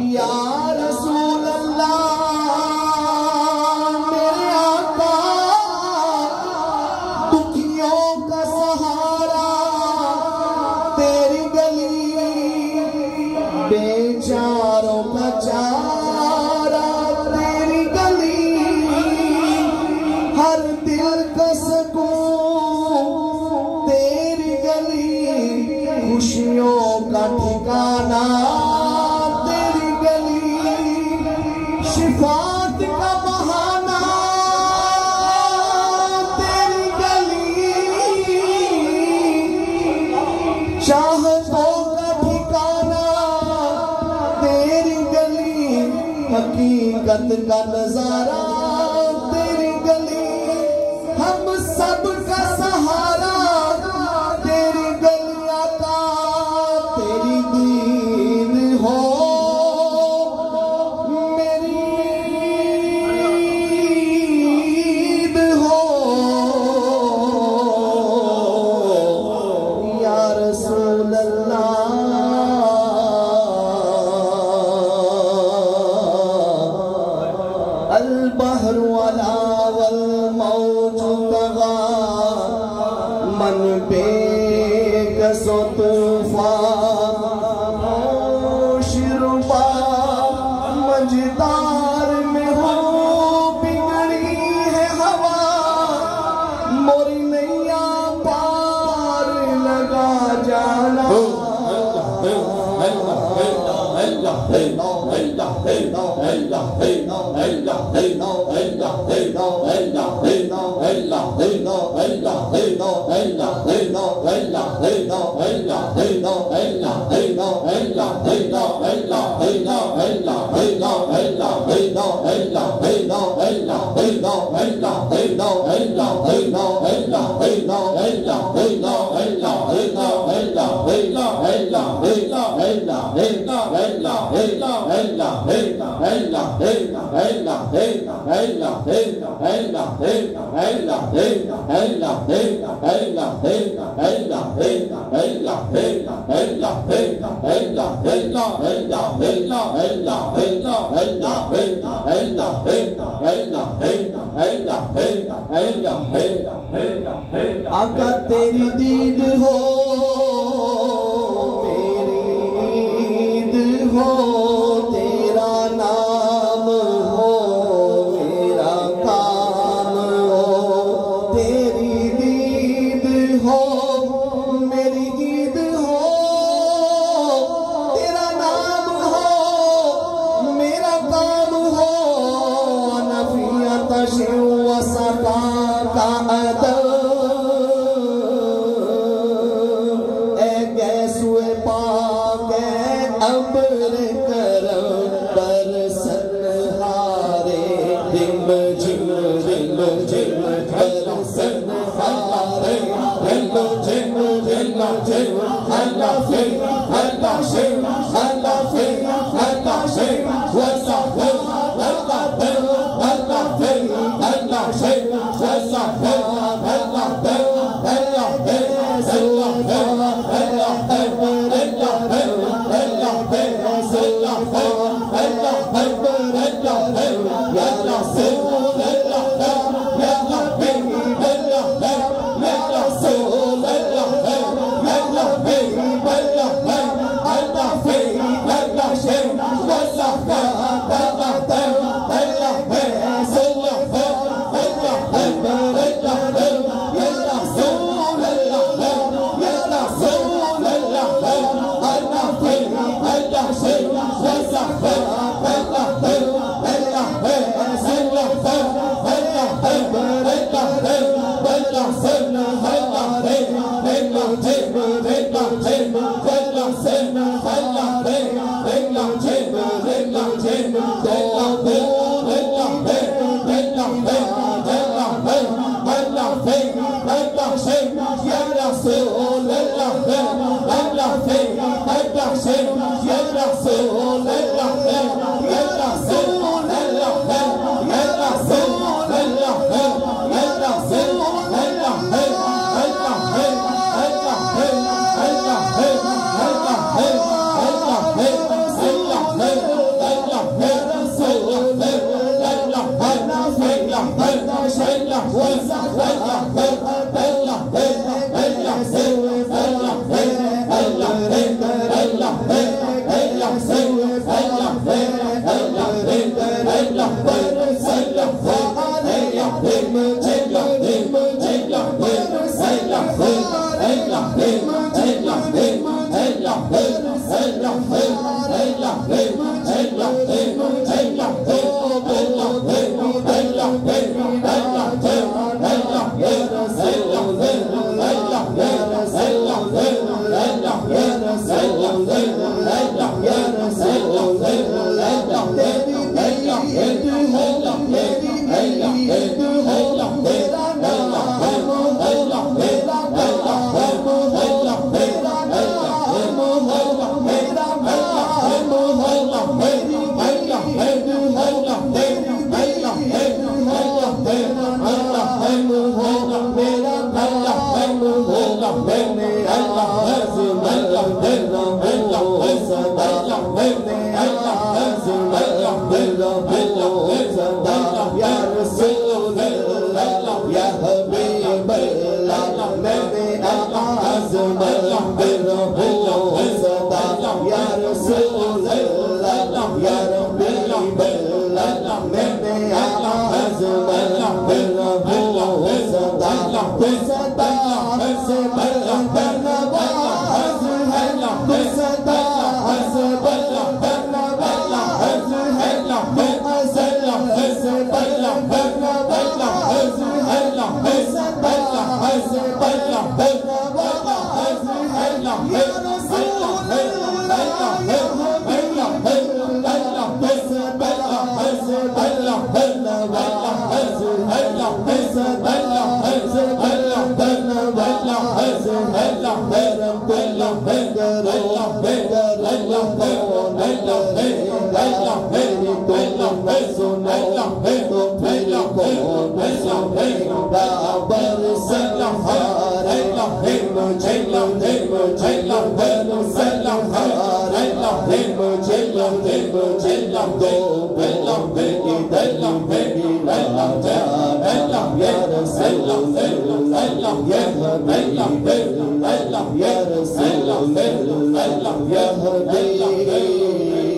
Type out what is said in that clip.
یا رسول اللہ میرے آقا دکھیوں کا سہارا تیری گلی بیچاروں کا چارہ تیری گلی ہر دل کا سکون تیری گلی خوشیوں کا ٹھکانہ شفاعت کا بہانہ تیری گلی چاہتوں کا ٹھکانہ تیری گلی حقیقت کا نظارہ تیری گلی ہم سب کا سہارا تیری گلی آقا تیری دید ہو البحر ولا والموج طغى من بكس طوفان شربا مجدار میں ہو بگڑی ہے ہوا موری نیا پار لگا جانا آقا تیری دید ہو میری دید ہو تیرا نام ہو میرا کام ہو تیری دید ہو میری دید ہو تیرا نام ہو میرا کام ہو نفیت شو صفا کا ادب ابر کرم برسن ہارے رم جھم برسن ہارے رم جھم اللہ فر اللہ شم اللہ فر اللہ شم وصف اللہ فر اللہ فر اللہ شم وصف اللہ فر اللہ فر اللہ Ya Rabbi